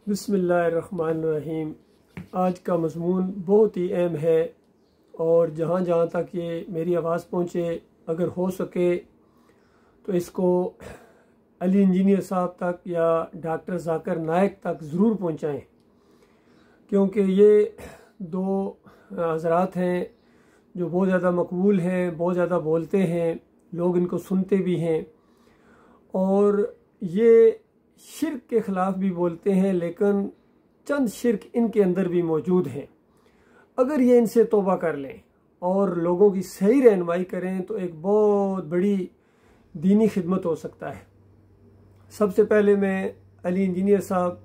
बिस्मिल्लाहिर्रहमानिर्रहीम। आज का मज़मून बहुत ही अहम है और जहाँ जहाँ तक ये मेरी आवाज़ पहुँचे, अगर हो सके तो इसको अली इंजीनियर साहब तक या डॉक्टर जाकिर नाइक तक ज़रूर पहुँचाएँ, क्योंकि ये दो हज़रात हैं जो बहुत ज़्यादा मकबूल हैं, बहुत ज़्यादा बोलते हैं, लोग इनको सुनते भी हैं और ये शिर्क के ख़िलाफ़ भी बोलते हैं, लेकिन चंद शिर्क इनके अंदर भी मौजूद हैं। अगर ये इनसे तौबा कर लें और लोगों की सही रहनुमाई करें तो एक बहुत बड़ी दीनी खिदमत हो सकता है। सबसे पहले मैं अली इंजीनियर साहब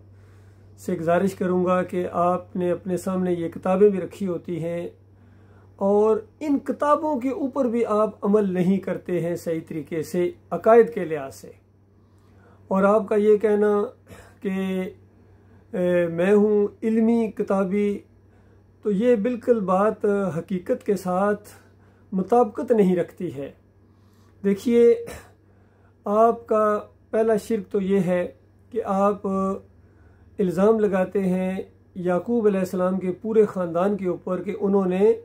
से गुजारिश करूँगा कि आपने अपने सामने ये किताबें भी रखी होती हैं और इन किताबों के ऊपर भी आप अमल नहीं करते हैं सही तरीके से, अकायद के लिहाज से। और आपका ये कहना कि मैं हूँ इल्मी किताबी, तो ये बिल्कुल बात हकीकत के साथ मुताबिकत नहीं रखती है। देखिए, आपका पहला शिर्क तो ये है कि आप इल्ज़ाम लगाते हैं याकूब अलैहिस्सलाम के पूरे ख़ानदान के ऊपर कि उन्होंने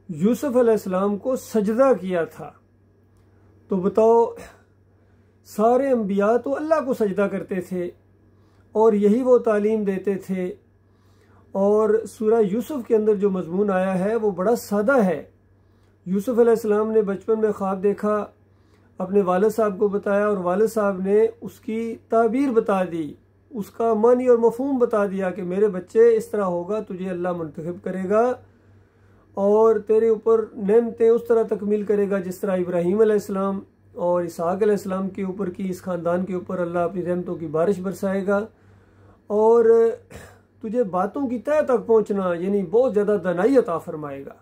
यूसुफ अलैहिस्सलाम को सजदा किया था। तो बताओ, सारे अंबिया तो अल्लाह को सजदा करते थे और यही वो तालीम देते थे। और सूरह यूसुफ के अंदर जो मजमून आया है वो बड़ा सादा है। यूसुफ अलैहिस्सलाम ने बचपन में ख्वाब देखा, अपने वालिद साहब को बताया और वालिद साहब ने उसकी ताबीर बता दी, उसका मानी और मफहूम बता दिया कि मेरे बच्चे इस तरह होगा, तुझे अल्लाह मुंतखब करेगा और तेरे ऊपर नेमतें उस तरह तकमील करेगा जिस तरह इब्राहीम अलैहिस्सलाम और इसहाक अलैहिस्सलाम के ऊपर की, इस ख़ानदान के ऊपर अल्लाह अपनी रहमतों की बारिश बरसाएगा और तुझे बातों की तह तक पहुँचना यानी बहुत ज़्यादा दानाई अता फरमाएगा।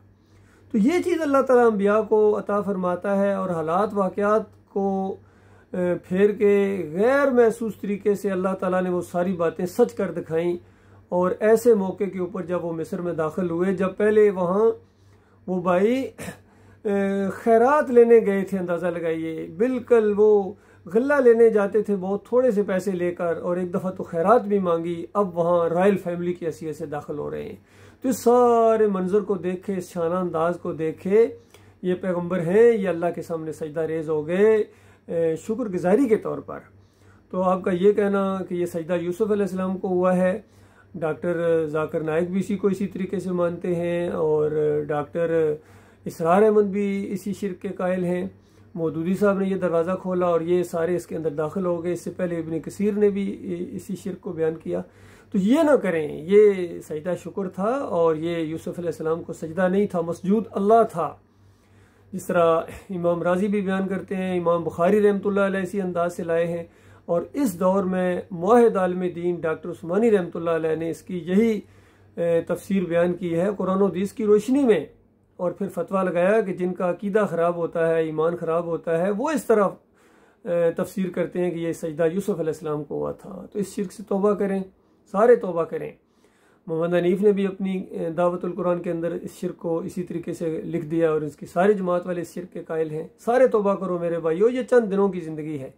तो ये चीज़ अल्लाह ताला अंबिया को अता फरमाता है और हालात वाक़यात को फेर के गैर महसूस तरीके से अल्लाह ताला ने वो सारी बातें सच कर दिखाई। और ऐसे मौके के ऊपर जब वो मिस्र में दाखिल हुए, जब पहले वहाँ वो भाई खैरात लेने गए थे, अंदाज़ा लगाइए, बिल्कुल वो गल्ला लेने जाते थे बहुत थोड़े से पैसे लेकर, और एक दफ़ा तो खैरात भी मांगी। अब वहाँ रॉयल फैमिली की हैसियत से दाखिल हो रहे हैं। तो इस सारे मंजर को देखे, इस शाना अंदाज को देखे, ये पैगंबर हैं, ये अल्लाह के सामने सजदा रेज हो गए शुक्रगुजारी के तौर पर। तो आपका ये कहना कि ये सजदा यूसुफ अलैहिस्सलाम को हुआ है, डॉक्टर जाकिर नाइक भी इसी को इसी तरीके से मानते हैं और डॉक्टर इसरार अहमद भी इसी शिर्क के कायल हैं। मौदूदी साहब ने ये दरवाज़ा खोला और ये सारे इसके अंदर दाखिल हो गए। इससे पहले इब्न कसीर ने भी इसी शिर्क को बयान किया। तो ये ना करें, ये सजदा शुक्र था और ये यूसुफ अलैहिस्सलाम को सजदा नहीं था, मसजूद अल्लाह था। जिस तरह इमाम राजी भी बयान करते हैं, इमाम बुखारी रहमतुल्लाह अलैह इसी अंदाज से लाए हैं। और इस दौर में मुआहिद आलिम दीन डॉक्टर उस्मानी रहमतुल्लाह अलैह ने इसकी यही तफसीर बयान की है कुरान और हदीस की रोशनी में। और फिर फतवा लगाया कि जिनका अकीदा ख़राब होता है, ईमान ख़राब होता है, वो इस तरह तफसीर करते हैं कि ये सजदा यूसुफ अलैहिस्सलाम को हुआ था। तो इस शिर्क से तौबा करें, सारे तौबा करें। मोहम्मद हनीफ ने भी अपनी दावतुल कुरान के अंदर इस शिर्क को इसी तरीके से लिख दिया और इसकी सारी जमात वाले इस शिर्क के कायल हैं। सारे तौबा करो मेरे भाइयों, ये चंद दिनों की ज़िंदगी है,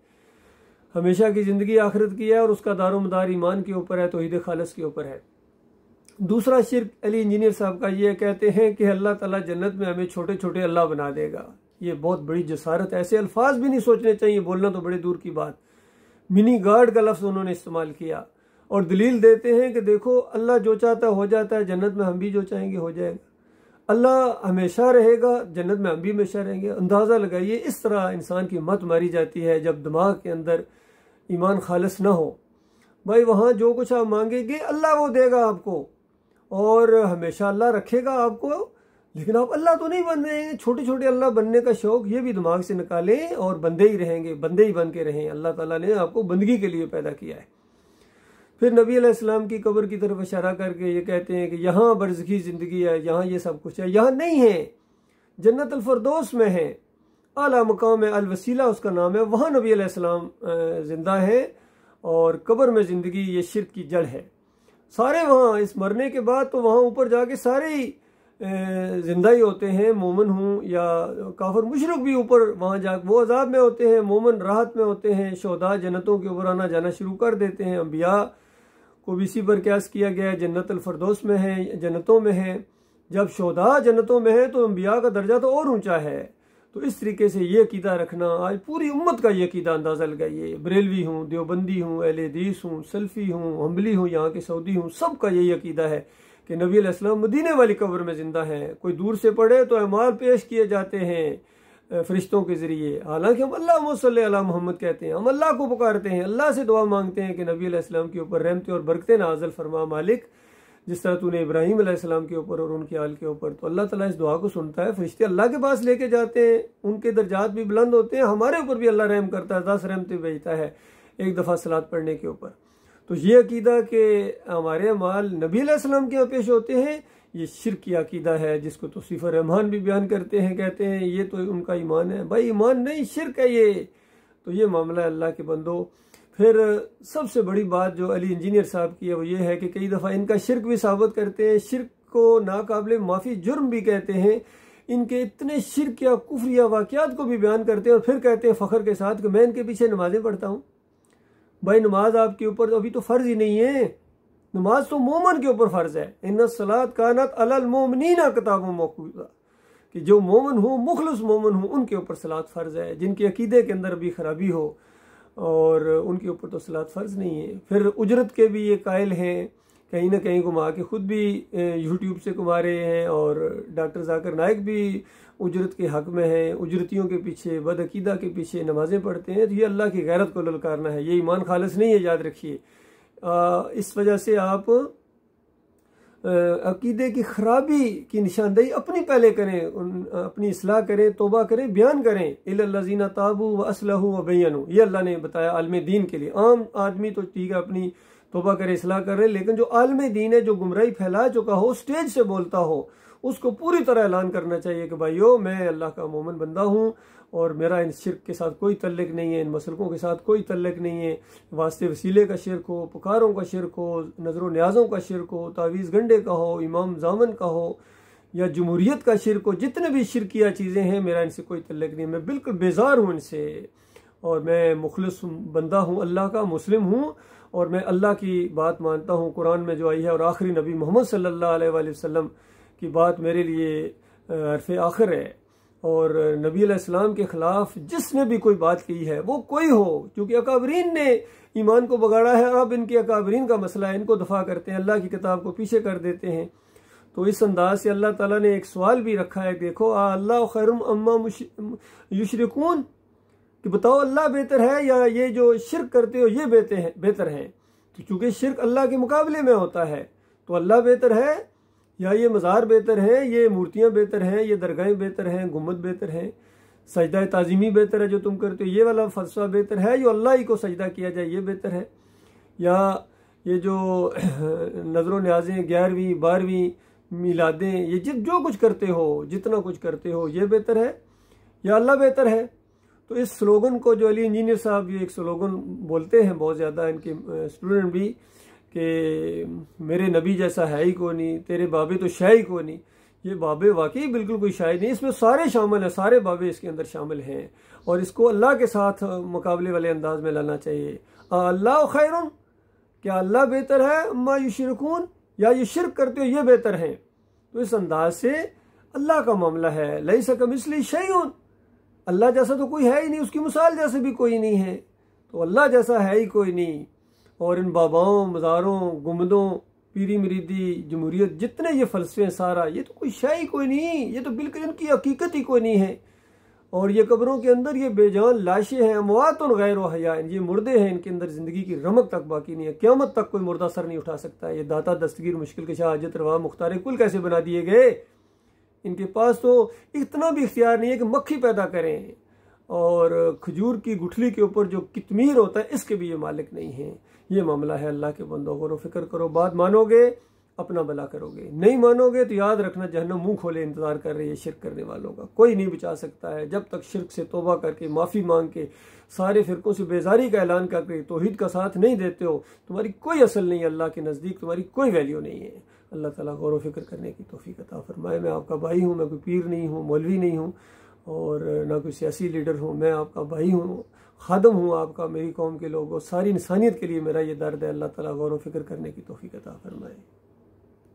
हमेशा की ज़िंदगी आखिरत की है और उसका दारोमदार ईमान के ऊपर है, तौहीद खालिस के ऊपर है। दूसरा शिर्क अली इंजीनियर साहब का ये कहते हैं कि अल्लाह ताला जन्नत में हमें छोटे छोटे अल्लाह बना देगा। ये बहुत बड़ी जसारत, ऐसे अल्फाज भी नहीं सोचने चाहिए, बोलना तो बड़े दूर की बात। मिनी गार्ड का लफ्ज़ उन्होंने इस्तेमाल किया और दलील देते हैं कि देखो अल्लाह जो चाहता है हो जाता है, जन्नत में हम भी जो चाहेंगे हो जाएगा। अल्लाह हमेशा रहेगा, जन्नत में हम भी हमेशा रहेंगे। अंदाज़ा लगाइए, इस तरह इंसान की मत मारी जाती है जब दिमाग के अंदर ईमान खालिस ना हो। भाई वहाँ जो कुछ आप मांगेंगे अल्लाह वो देगा आपको और हमेशा अल्लाह रखेगा आपको, लेकिन आप अल्लाह तो नहीं बन रहे हैं। छोटे छोटे अल्लाह बनने का शौक ये भी दिमाग से निकालें और बंदे ही रहेंगे, बंदे ही बन के रहें। अल्लाह ताला ने आपको बंदगी के लिए पैदा किया है। फिर नबी अलैहिस्सलाम की कब्र की तरफ इशारा करके ये कहते हैं कि यहाँ बरज़खी ज़िंदगी है, यहाँ ये सब कुछ है, यहाँ नहीं है, जन्नत अल फरदौस में है, आला मकाम है, अल वसीला उसका नाम है, वहाँ नबी अलैहिस्सलाम जिंदा है और कब्र में ज़िंदगी ये शिर्क की जड़ है। सारे वहाँ इस मरने के बाद तो वहाँ ऊपर जाके सारे ही जिंदा ही होते हैं, मोमिन हूँ या काफिर मुशरिक भी ऊपर वहाँ जा वो अजाब में होते हैं, मोमिन राहत में होते हैं, शोहदा जन्नतों के ऊपर आना जाना शुरू कर देते हैं, अंबिया को भी इसी पर क्यास किया गया है, जन्नतुल फरदौस में है, जन्नतों में है। जब शोधा जन्नतों में है तो अंबिया का दर्जा तो और ऊंचा है। तो इस तरीके से ये अकीदा रखना, आज पूरी उम्मत का ये अकीदा अंदाज़ा लगाइए। बरेलवी हूँ, देवबंदी हूँ, अहले हदीस हूँ, सल्फ़ी हूँ, हम्बली हूँ, यहाँ के सऊदी हूँ, सबका यही अकीदा है कि नबी अलैहिस्सलाम मदीने वाली कब्र में ज़िंदा हैं। कोई दूर से पढ़े तो अमाल पेश किए जाते हैं फरिश्तों के ज़रिए। हालांकि हम अल्लाहुम्मा सल्ली अला मोहम्मद कहते हैं, हम अल्लाह को पुकारते हैं, अल्लाह से दुआ मांगते हैं कि नबी अलैहिस्सलाम के ऊपर रहमतें और बरकतें नाज़िल फरमा मालिक, जिस तरह तूने इब्राहीम अलैहिस्सलाम के ऊपर और उनके आल के ऊपर। तो अल्लाह ताला इस दुआ को सुनता है, फरिश्ते अल्लाह के पास लेके जाते हैं, उनके दर्जात भी बुलंद होते हैं, हमारे ऊपर भी अल्लाह रहम करता है, 10 रहमतें भेजता है एक दफ़ा सलात पढ़ने के ऊपर। तो ये अकीदा कि हमारे अमाल नबी अलैहिस्सलाम के यहाँ पेश होते हैं, ये शिर्क की अकीदा है, जिसको तो सिफ़र रहमान भी बयान करते हैं, कहते हैं ये तो उनका ईमान है। भाई ईमान नहीं, शिर्क है ये। तो ये मामला है अल्लाह के बंदो। फिर सबसे बड़ी बात जो अली इंजीनियर साहब की है वो ये है कि कई दफ़ा इनका शिर्क भी साबित करते हैं, शिर्क को नाकाबिले माफ़ी जुर्म भी कहते हैं। इनके इतने शिर्क या कुफ्र या वाक़यात को भी बयान करते हैं और फिर कहते हैं फ़ख्र के साथ कि मैं इनके पीछे नमाज़ें पढ़ता हूँ। भाई नमाज आपके ऊपर तो अभी तो फ़र्ज़ ही नहीं है, नमाज तो मोमन के ऊपर फ़र्ज़ है। इन्ना सलात कानत अलल मोमिनीना किताबुम मौक़ूता, कि जो मोमन हो, मुखलिस मोमन हो, उनके ऊपर सलात फ़र्ज़ है। जिनके अकीदे के अंदर भी खराबी हो और उनके ऊपर तो सलात फ़र्ज़ नहीं है। फिर उजरत के भी ये कायल हैं, कहीं ना कहीं घुमा के ख़ुद भी यूट्यूब से कमा रहे हैं, और डॉक्टर जाकिर नाइक भी उजरत के हक़ में हैं, उजरतियों के पीछे, बदअकीदा के पीछे नमाज़ें पढ़ते हैं। तो ये अल्लाह की गैरत को ललकारना है, ये ईमान खालिस नहीं है, याद रखिए। इस वजह से आप अकीदे की खराबी की निशानदेही अपनी पहले करें, अपनी इस्लाह करें, तौबा करें, बयान करें। इल्लल्लज़ीना ताबू व असलहू व बय्यनू, ये अल्लाह ने बताया आलम दीन के लिए। आम आदमी तो ठीक है अपनी तौबा करे, इस्लाह करे, लेकिन जो आलम दीन है, जो गुमराही फैला चुका हो, स्टेज से बोलता हो, उसको पूरी तरह ऐलान करना चाहिए कि भाइयों मैं अल्लाह का मोमिन बंदा हूँ और मेरा इन शिर्क के साथ कोई तल्लुक नहीं है, इन मसलकों के साथ कोई तल्लुक नहीं है। वास्ते वसीले का शिर्क हो, पुकारों का शिर्क हो, नज़र न्याज़ों का शिर्क हो, तावीज़ गंडे का हो, इमाम जामन का हो, या जमहूरियत का शिर्क हो, जितने भी शिरकिया चीज़ें हैं मेरा इनसे कोई तल्लुक नहीं है। मैं बिल्कुल बेजार हूँ इनसे, और मैं मुखलिस बंदा हूँ, अल्लाह का मुस्लिम हूँ, और मैं अल्लाह की बात मानता हूँ कुरान में जो आई है, और आखिरी नबी मोहम्मद सल्लल्लाहु अलैहि वसल्लम की बात मेरे लिए हरफ आखिर है। और नबी अलैहिस्सलाम के ख़िलाफ़ जिसने भी कोई बात की है, वो कोई हो, क्योंकि अकाबरीन ने ईमान को बगाड़ा है, अब इनके अकाबरीन का मसला है, इनको दफ़ा करते हैं, अल्लाह की किताब को पीछे कर देते हैं। तो इस अंदाज से अल्लाह ताला ने एक सवाल भी रखा है, देखो अल्लाह खैरुम अम्मा युशरिकून, कि बताओ अल्लाह बेहतर है या ये जो शिर्क करते हो ये बेहतर है। तो चूँकि शिर्क अल्लाह के मुकाबले में होता है, तो अल्लाह बेहतर है या ये मज़ार बेहतर है, ये मूर्तियाँ बेहतर हैं, ये दरगाहें बेहतर हैं, गुम्बद बेहतर हैं, सजदा ताज़ीमी बेहतर है जो तुम करते हो, ये वाला फलसफा बेहतर है, जो अल्लाह ही को सजदा किया जाए ये बेहतर है, या ये जो नज़र न्याज़ें 11वीं 12वीं मिलादें, ये जो कुछ करते हो, जितना कुछ करते हो, ये बेहतर है या अल्लाह बेहतर है। तो इस स्लोगन को जो अली इंजीनियर साहब ये एक स्लोगन बोलते हैं बहुत ज़्यादा, इनके स्टूडेंट भी, कि मेरे नबी जैसा है ही को नहीं, तेरे बाबे तो शाह ही को नहीं। ये बाबे वाकई बिल्कुल कोई शाह नहीं, इसमें सारे शामिल हैं, सारे बाबे इसके अंदर शामिल हैं, और इसको अल्लाह के साथ मुकाबले वाले अंदाज में लाना चाहिए। अल्लाह खैरुन, क्या अल्लाह बेहतर है, अम्मा युशरिकून, या ये शिर्क करते हो ये बेहतर हैं। तो इस अंदाज से अल्लाह का मामला है, लैसा कमिस्लिही शैउन, अल्लाह जैसा तो कोई है ही नहीं, उसकी मिसाल जैसे भी कोई नहीं है, तो अल्लाह जैसा है ही कोई नहीं। और इन बाबाओं, मज़ारों, गुम्बदों, पीरी मरीदी, जमहूरियत, जितने ये फलसफे हैं सारा, ये तो कोई शाह ही कोई नहीं, ये तो बिल्कुल इनकी हकीकत ही कोई नहीं है। और ये कब्रों के अंदर ये बेजान लाशें हैं, अमवातुन गैर हया, ये मुर्दे हैं, इनके अंदर ज़िंदगी की रमक तक बाकी नहीं है, क़यामत तक कोई मुर्दा सर नहीं उठा सकता है। ये दाता दस्तगीर मुश्किल के शाह हाजत रवा मुख्तार कुल कैसे बना दिए गए, इनके पास तो इतना भी इख्तियार नहीं है कि मक्खी पैदा करें, और खजूर की गुठली के ऊपर जो कितमीर होता है इसके भी ये मालिक नहीं है। ये मामला है अल्लाह के बंदों, गौर फिक्र करो, बात मानोगे अपना भला करोगे, नहीं मानोगे तो याद रखना जहन्नम मुंह खोले इंतजार कर रही है शिर्क करने वालों का, कोई नहीं बचा सकता है। जब तक शिर्क से तौबा करके माफ़ी मांग के सारे फ़िरकों से बेजारी का ऐलान करके तौहीद का साथ नहीं देते हो, तुम्हारी कोई असल नहीं है, अल्लाह के नज़दीक तुम्हारी कोई वैल्यू नहीं है। अल्लाह ताला गौर व फिक्र करने की तौफीक अता फरमाए। मैं आपका भाई हूँ, मैं कोई पीर नहीं हूँ, मौलवी नहीं हूँ, और ना कोई सियासी लीडर हूँ। मैं आपका भाई हूँ, खादम हूँ आपका, मेरी कौम के लोगों, सारी इंसानियत के लिए मेरा ये दर्द है। अल्लाह ताला गौर व फिक्र करने की तौफीक अता फरमाए।